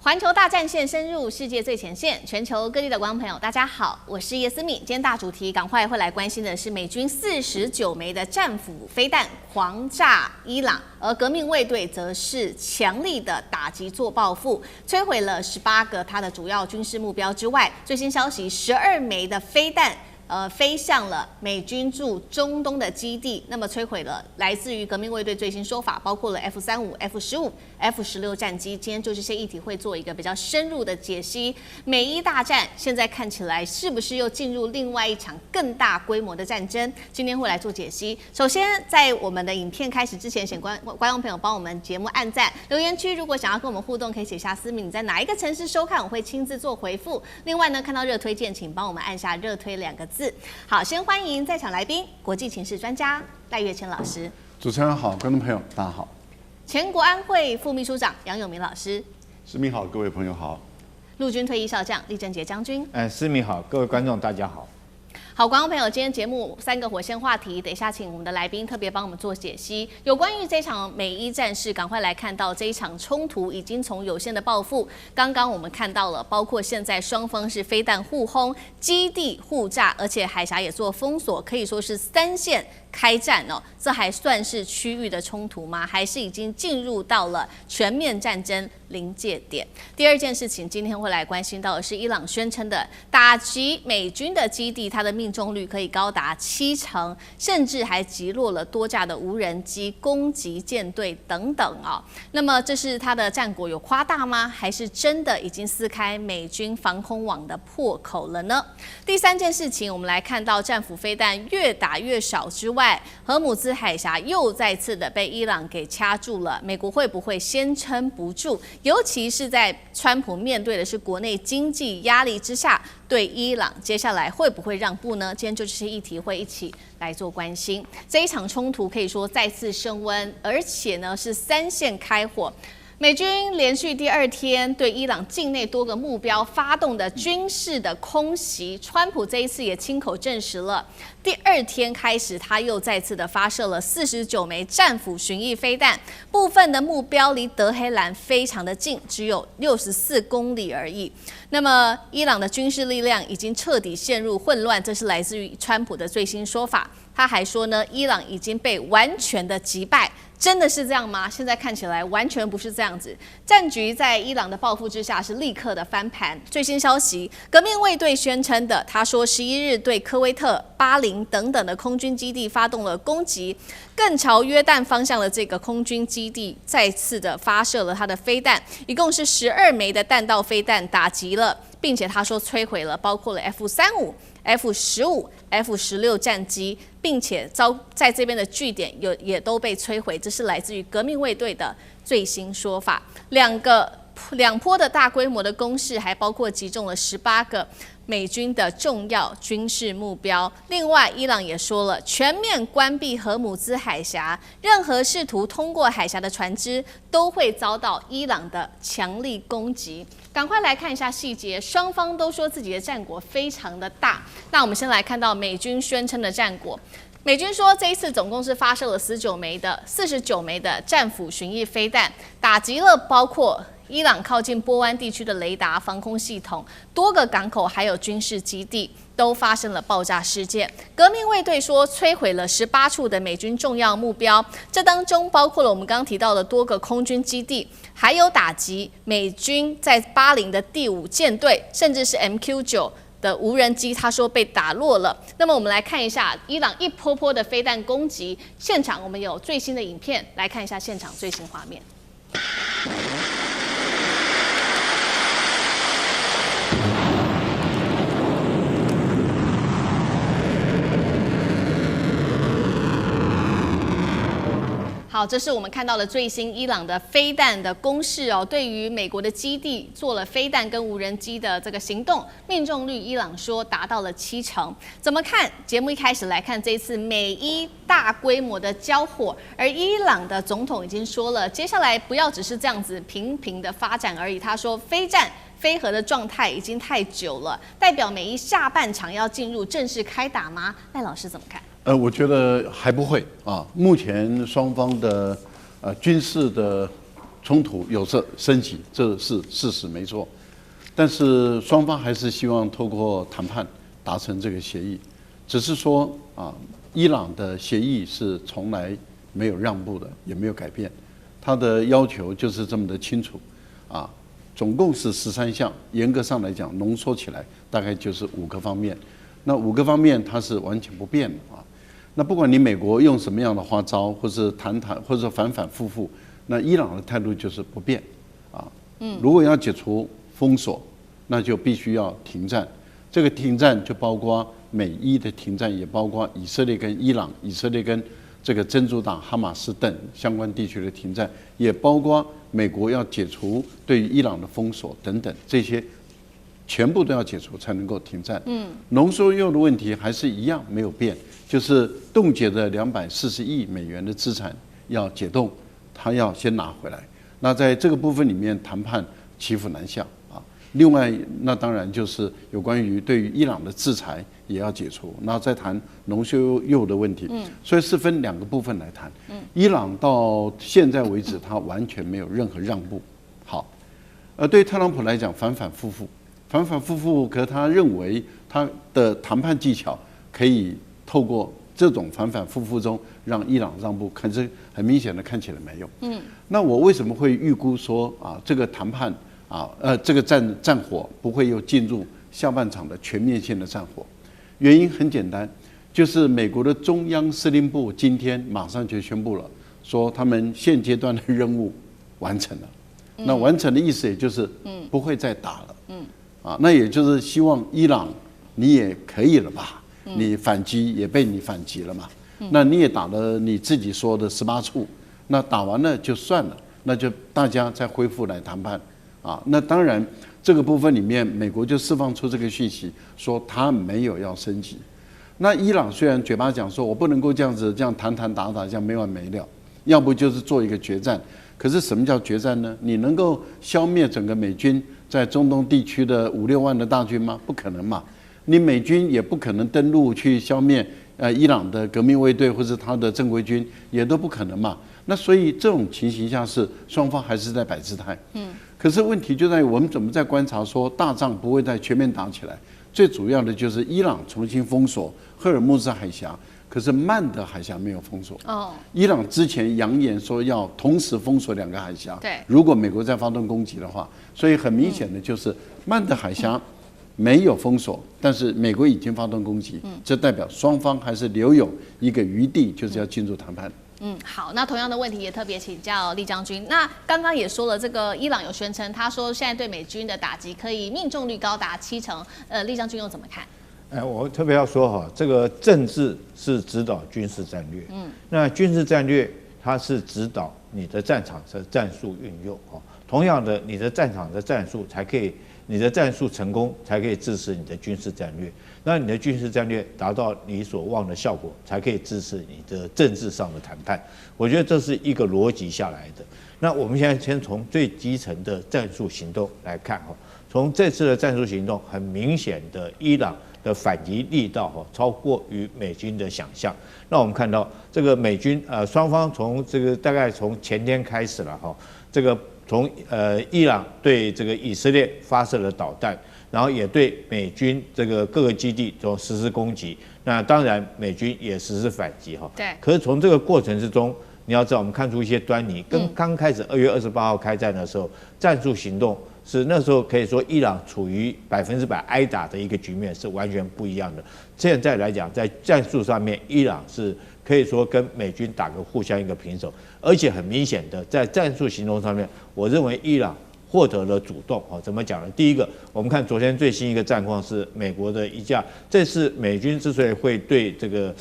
環球大戰線深入世界最前線，全球各地的觀眾朋友，大家好，我是葉斯敏。今天大主題，趕快會來關心的是美軍49枚的戰斧飛彈狂炸伊朗，而革命衛隊則是強力的打擊做報復，摧毀了18個它的主要軍事目標之外，最新消息，12枚的飛彈。飛向了美軍駐中東的基地，那麼摧毀了來自於革命衛隊最新說法，包括了 F-35、F-15、F-16戰機。今天就這些議題會做一個比較深入的解析。美伊大戰現在看起來是不是又進入另外一場更大規模的戰爭？今天會來做解析。首先，在我們的影片開始之前，請觀眾朋友幫我們節目按讚，留言區如果想要跟我們互動，可以寫下斯敏你在哪一個城市收看，我會親自做回復。另外呢，看到熱推薦，請幫我們按下熱推2個字。好，先歡迎在場來賓，國際情勢專家賴岳謙老師。主持人好，觀眾朋友大家好。前國安會副秘書長楊永明老師。斯敏好，各位朋友好。陸軍退役少將李正傑將軍。斯敏好，各位觀眾大家好。好，觀眾朋友，今天節目3個火線話題，等一下請我們的來賓特別幫我們做解析。有關於這場美伊戰事，趕快來看到這一場衝突已經從有限的報復，剛剛我們看到了，包括現在雙方是飛彈互轟、基地互炸，而且海峽也做封鎖，可以說是3線開戰哦。這還算是區域的衝突嗎？還是已經進入到了全面戰爭臨界點？第二件事情，今天會來關心到的是伊朗宣稱的打擊美軍的基地，它的命中率可以高達70%，甚至還擊落了多架的無人機、攻擊艦隊等等哦。那麼這是它的戰果有誇大嗎？還是真的已經撕開美軍防空網的破口了呢？第三件事情，我們來看到戰斧飛彈越打越少之外，荷姆茲海峽又再次的被伊朗給掐住了，美國會不會先撐不住？尤其是在川普面對的是國內經濟壓力之下，對伊朗接下來會不會讓步呢？今天就這些議題會一起來做關心。這一場衝突可以說再次升溫，而且呢是3線開火。美軍連續第2天對伊朗境內多個目標發動的軍事的空襲，川普這一次也親口證實了。第2天開始，他又再次的發射了49枚戰斧巡弋飛彈，部分的目標離德黑蘭非常的近，只有64公里而已。那麼，伊朗的軍事力量已經徹底陷入混亂，這是來自於川普的最新說法。他還說呢，伊朗已經被完全的擊敗。真的是這樣嗎？現在看起來完全不是這樣子。戰局在伊朗的報復之下是立刻的翻盤。最新消息，革命衛隊宣稱的，他說11日對科威特、巴林等等的空軍基地發動了攻擊，更朝約旦方向的這個空軍基地再次的發射了他的飛彈，一共是12枚的彈道飛彈打擊了，並且他說摧毀了包括了 F-35、F-15、F-16戰機，並且在這邊的據點也都被摧毀，這是來自於革命衛隊的最新說法。兩波的大規模的攻勢，還包括擊中了18個美軍的重要軍事目標。另外，伊朗也說了，全面關閉荷姆茲海峽，任何試圖通過海峽的船只都會遭到伊朗的強力攻擊。趕快來看一下細節，雙方都說自己的戰果非常的大。那我們先來看到美軍宣稱的戰果。美軍說，這一次總共是發射了49枚的戰斧巡弋飛彈，打擊了包括伊朗靠近波灣地區的雷達、防空系統、多個港口，還有軍事基地，都發生了爆炸事件。革命衛隊說，摧毀了18處的美軍重要目標，這當中包括了我們剛剛提到的多個空軍基地，還有打擊美軍在巴林的第5艦隊，甚至是 MQ-9的無人機，他說被打落了。那麼我們來看一下伊朗一波波的飛彈攻擊現場，我們有最新的影片，來看一下現場最新畫面。好，这是我們看到的最新伊朗的飛彈的攻勢哦。對於美國的基地做了飛彈跟無人機的這個行動，命中率伊朗說達到了70%。怎麼看？節目一開始來看這次美伊大規模的交火，而伊朗的總統已經說了，接下來不要只是這樣子平平的發展而已。他說，非戰非核的狀態已經太久了，代表美伊下半場要進入正式開打嗎？賴老師怎麼看？我覺得還不會啊。目前雙方的軍事的衝突有時升級，這是事實沒錯。但是雙方還是希望透過談判達成這個協議，只是說伊朗的協議是從來沒有讓步的，也沒有改變，他的要求就是這麼的清楚，總共是13項，嚴格上來講，濃縮起來大概就是5個方面。那5個方面它是完全不變的那不管你美國用什麼樣的花招，或是談，或者反反复复，那伊朗的態度就是不變如果要解除封鎖，那就必須要停戰。這個停戰就包括美伊的停戰，也包括以色列跟伊朗、以色列跟這個真主黨哈馬斯等相關地區的停戰，也包括美國要解除對於伊朗的封鎖等等，這些全部都要解除才能夠停戰。濃縮鈾的問題還是一樣沒有變，就是凍結的240億美元的資產要解凍，他要先拿回來。那在這個部分裡面談判騎虎難下另外，那當然就是有關於對於伊朗的制裁也要解除，然後再談濃縮鈾的問題。所以是分2個部分來談。伊朗到現在為止，他完全沒有任何讓步。好，對特朗普來講，反反复复，可他認為他的談判技巧可以透過這種反反复复中讓伊朗讓步，可是很明顯的看起來沒有。那我為什麼會預估說這個談判？這個戰火不會又進入下半場的全面性的戰火，原因很簡單，就是美國的中央司令部今天馬上就宣布了，說他們現階段的任務完成了。那完成的意思也就是不會再打了。那也就是希望伊朗你也可以了吧？你反擊也被你反擊了嘛？那你也打了你自己說的18處，那打完了就算了，那就大家再恢復來談判。那當然，這個部分裡面，美國就釋放出這個訊息，說他沒有要升級。那伊朗雖然嘴巴講說我不能夠這樣子這樣談談打打，這樣沒完沒了，要不就是做一個決戰。可是什麼叫決戰呢？你能夠消滅整個美軍在中東地區的5-6萬的大軍嗎？不可能嘛。你美軍也不可能登陸去消滅伊朗的革命衛隊或是他的正規軍，也都不可能嘛。那所以這種情形下是雙方還是在擺姿態。可是問題就在於我們怎麼在觀察說大仗不會再全面打起來，最主要的就是伊朗重新封鎖赫爾木茲海峽，可是曼德海峽沒有封鎖。伊朗之前揚言說要同時封鎖2個海峽，如果美國再發動攻擊的話，所以很明顯的就是曼德海峽沒有封鎖，但是美國已經發動攻擊，這代表雙方還是留有一個餘地，就是要進入談判。好，那同樣的問題也特別請教酈將軍。那剛剛也說了，這個伊朗有宣稱，他說現在對美軍的打擊可以命中率高達70%。酈將軍又怎麼看？我特別要說哈，這個政治是指導軍事戰略，那軍事戰略它是指導你的戰場的戰術運用哈。同樣的，你的戰場的戰術才可以，你的戰術成功才可以支持你的軍事戰略。那你的軍事戰略達到你所望的效果，才可以支持你的政治上的談判。我覺得這是一個邏輯下來的。那我們現在先從最基層的戰術行動來看哈，從這次的戰術行動，很明顯的伊朗的反擊力道超過於美軍的想象。那我們看到這個美軍雙方從這個大概從前天開始了哈，這個從伊朗對這個以色列發射了導彈。然後也對美軍這個各個基地都實施攻擊，那當然美軍也實施反擊哈。對。可是從這個過程之中，你要知道我們看出一些端倪，跟剛開始2月28號開戰的時候，戰術行動是那時候可以說伊朗處於100%挨打的一個局面，是完全不一樣的。現在來講，在戰術上面，伊朗是可以說跟美軍打個互相一個平手，而且很明顯的在戰術行動上面，我認為伊朗獲得了主動。怎麼講呢？第一個，我們看昨天最新一個戰況是美國的一架，這次美軍之所以會對這個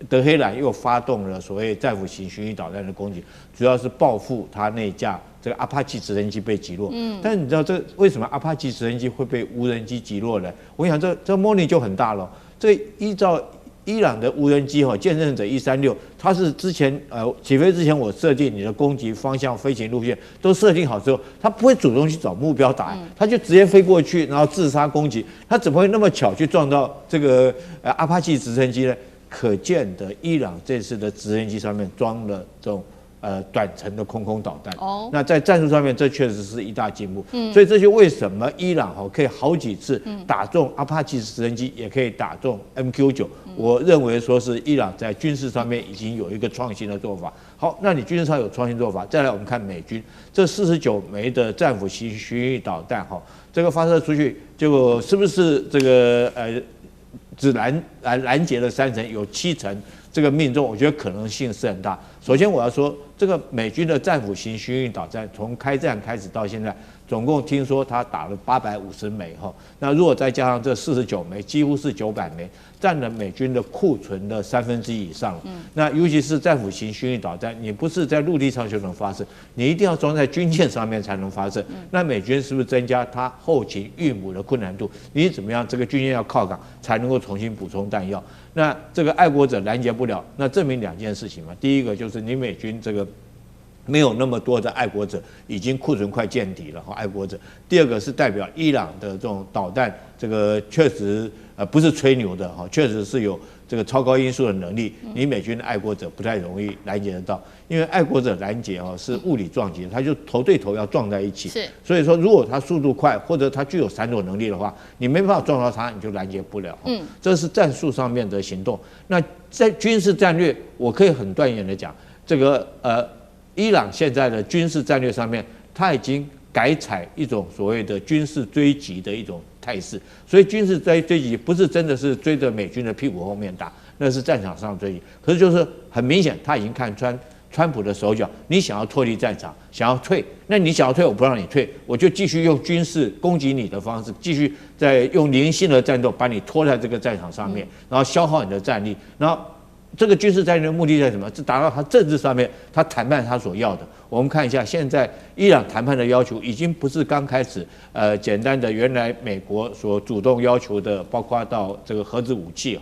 德黑蘭又發動了所謂戰斧型巡弋導彈的攻擊，主要是報復他那架這個阿帕奇直升機被擊落。但是你知道這為什麼阿帕奇直升機會被無人機擊落呢？我想這魔力就很大了。這依照伊朗的無人機見證者136，它是之前起飛之前我設定你的攻擊方向、飛行路線都設定好之後，它不會主動去找目標打，它就直接飛過去，然後自殺攻擊。它怎麼會那麼巧去撞到這個阿帕奇直升機呢？可見的伊朗這次的直升機上面裝了這種短程的空導彈。哦，那在戰術上面，這確實是一大進步。所以這就為什麼伊朗可以好幾次打中阿帕奇直升機，也可以打中 MQ9。我認為說是伊朗在軍事上面已經有一個創新的做法。好，那你軍事上有創新做法，再來我們看美軍這49枚的戰斧型巡弋導彈，這個發射出去，結果是不是這個只攔截了30%，有70%這個命中，我覺得可能性是很大。首先我要說，這個美軍的戰斧型巡弋導彈從開戰開始到現在，總共聽說他打了850枚哈，那如果再加上這49枚，幾乎是900枚，佔了美軍的庫存的1/3以上了。那尤其是戰斧型巡弋導彈，你不是在陸地上就能發射，你一定要裝在軍艦上面才能發射。那美軍是不是增加它後勤運補的困難度？你怎麼樣？這個軍艦要靠港才能夠重新補充彈藥。那這個愛國者攔截不了，那證明2件事情嘛。第一個就是你美軍這個沒有那麼多的愛國者，已經庫存快見底了愛國者。第二個是代表伊朗的這種導彈，這個確實不是吹牛的確實是有這個超高音速的能力。你美軍的愛國者不太容易攔截得到，因為愛國者攔截是物理撞擊，它就頭對頭要撞在一起。是，所以說如果它速度快，或者它具有閃躲能力的話，你沒辦法撞到它，你就攔截不了。這是戰術上面的行動。那在軍事戰略，我可以很斷言的講，這個伊朗現在的軍事戰略上面，它已經改採一種所謂的軍事追擊的一種態勢。所以軍事追擊不是真的是追着美軍的屁股後面打，那是戰場上追擊。可是就是很明顯，他已經看穿川普的手腳。你想要脫離戰場，想要退，那你想要退，我不讓你退，我就繼續用軍事攻擊你的方式，繼續再用零星的戰鬥把你拖在這個戰場上面，然後消耗你的戰力，然後。這個軍事戰略的目的在什麼？是達到他政治上面他談判他所要的。我們看一下，現在伊朗談判的要求已經不是剛開始簡單的原來美國所主動要求的，包括到這個核子武器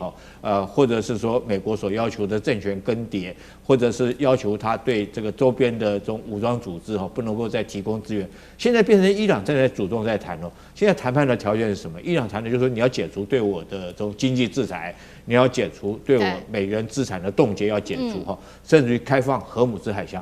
或者是說美國所要求的政權更迭，或者是要求他對這個周邊的這種武裝組織不能夠再提供資源。現在變成伊朗正在主動在談了。現在談判的條件是什麼？伊朗談的就是說你要解除對我的這種經濟制裁，你要解除對我美元資產的凍結，要解除甚至於開放荷姆茲海峽。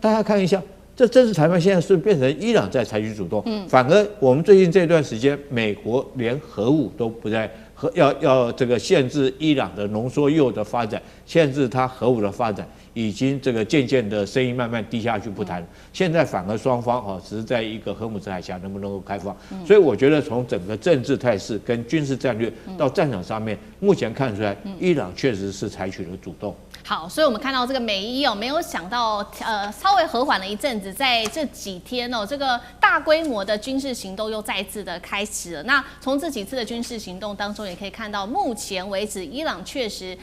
大家看一下，這政治談判現在是變成伊朗在採取主動，反而我們最近這段時間，美國連核武都不在，要這個限制伊朗的濃縮鈾的發展，限制它核武的發展，已經這個漸漸的聲音慢慢低下去不談。現在反而雙方只是在一個荷姆茲海峽能不能夠開放。所以我覺得從整個政治態勢跟軍事戰略到戰場上面，目前看出來，伊朗確實是採取了主動。好，所以我們看到這個美伊沒有想到稍微和緩了一陣子，在這幾天這個大規模的軍事行動又再次的開始了。那從這幾次的軍事行動當中，也可以看到，目前為止伊朗確實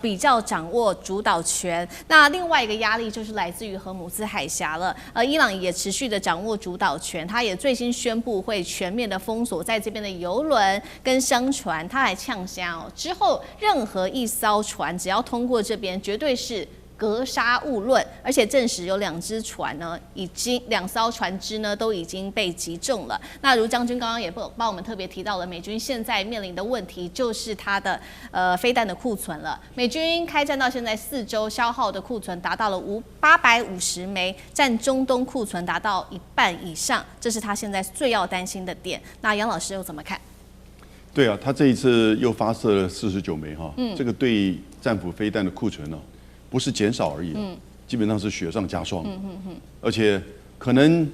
比較掌握主導權。那另外一個壓力就是來自於荷姆茲海峽了，伊朗也持續的掌握主導權，他也最新宣布會全面的封鎖在這邊的郵輪跟商船，他還嗆聲之後任何一艘船只要通過這邊，絕對是格殺勿論，而且證實有2隻船呢，已經2艘船隻呢都已經被擊中了。那如將軍剛剛也幫我們特別提到了，美軍現在面臨的問題就是它的飛彈的庫存了。美軍開戰到現在4週，消耗的庫存達到了850枚，佔中東庫存達到1半以上，這是他現在最要擔心的點。那楊老師又怎麼看？對啊，他這一次又發射了49枚這個對戰斧飛彈的庫存不是減少而已，基本上是雪上加霜。而且可能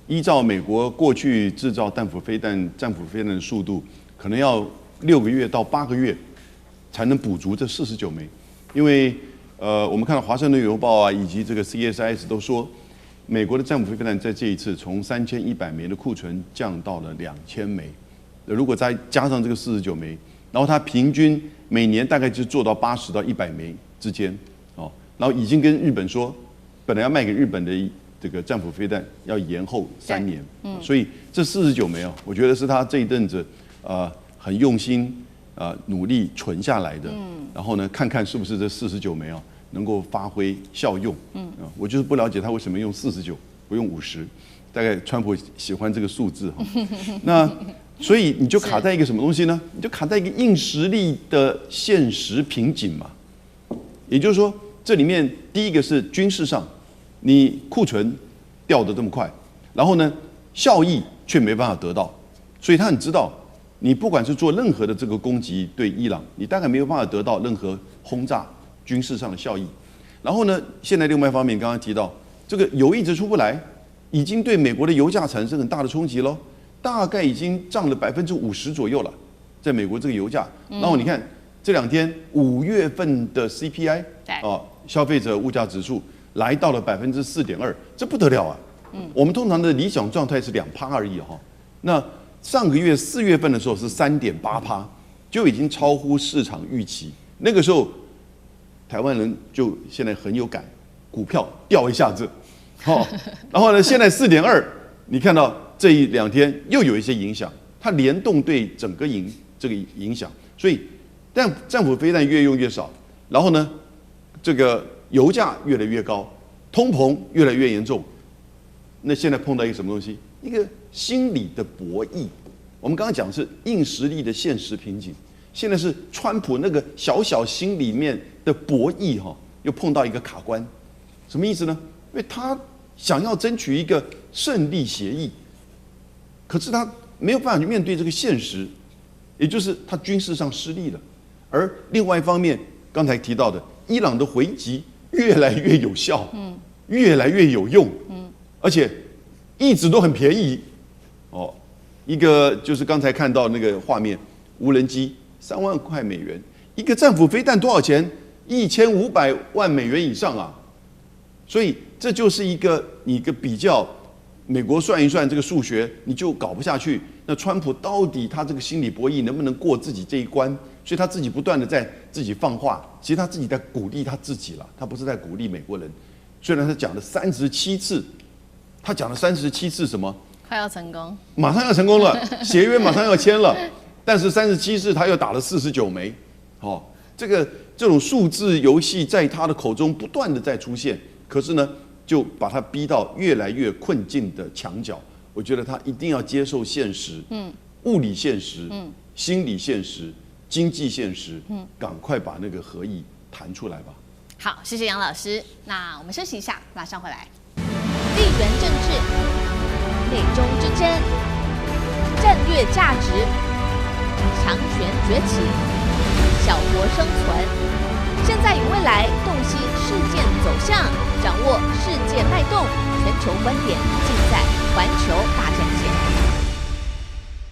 依照美國過去製造戰斧飛彈的速度，可能要6個月到8個月才能補足這49枚。因為我們看到《華盛頓郵報》以及這個 CSIS 都說，美國的戰斧飛彈在這一次從3100枚的庫存降到了2000枚。如果再加上這個49枚，然後它平均每年大概就做到80到100枚之間。然後已經跟日本說，本來要賣給日本的這個戰斧飛彈要延後3年，所以這49枚我覺得是他這一陣子很用心努力存下來的，然後呢看看是不是這49枚能夠發揮效用，我就是不了解他為什麼用49不用50，大概川普喜歡這個數字那所以你就卡在一個什麼東西呢？你就卡在一個硬實力的現實瓶頸嘛，也就是說。這裡面第一個是軍事上，你庫存掉得這麼快，然後呢，效益卻沒辦法得到，所以他很知道，你不管是做任何的這個攻擊對伊朗，你大概沒有辦法得到任何轟炸軍事上的效益。然後呢，現在另外一方面剛剛提到，這個油一直出不來，已經對美國的油價產生很大的衝擊嘍，大概已經漲了50%左右了，在美國這個油價。然後你看這2天5月份的 CPI 消費者物價指數來到了4.2%，這不得了啊！我們通常的理想狀態是2%而已哈。那上個月4月份的時候是3.8%，就已經超乎市場預期。那個時候，台灣人就現在很有感，股票掉一下子，然後呢，現在4.2%，你看到這2天又有一些影響，它聯動對整個這個影響，所以但戰斧飛彈越用越少，然後呢，這個油價越來越高，通膨越來越嚴重。那現在碰到一個什麼東西？一個心理的博弈。我們剛剛講的是硬實力的現實瓶頸，現在是川普那個小心裡面的博弈又碰到一個卡關。什麼意思呢？因為他想要爭取一個勝利協議，可是他沒有辦法去面對這個現實，也就是他軍事上失利了。而另外一方面，剛才提到的伊朗的回擊越來越有效，越来越有用，而且一直都很便宜，一個就是剛才看到那個畫面，無人機3萬塊美元，一個戰斧飛彈多少錢？1500萬美元以上啊！所以這就是一個比較，美國算一算這個數學，你就搞不下去。那川普到底他這個心理博弈能不能過自己這一關？所以他自己不斷的在自己放話，其實他自己在鼓勵他自己了，他不是在鼓勵美國人。雖然他講了37次，他講了37次什麼？快要成功，馬上要成功了，協約馬上要簽了，但是37次他又打了49枚，這種數字遊戲在他的口中不斷的在出現，可是呢，就把他逼到越来越困境的牆角。我覺得他一定要接受現實，物理現實，心理現實，經濟現實，趕快把那個合意談出來吧。好，謝謝楊老師。那我們休息一下，馬上回来。地緣政治、美中之爭、戰略價值、強權崛起、小國生存，現在與未來洞悉事件走向，掌握世界脈動，全球觀點盡在環球大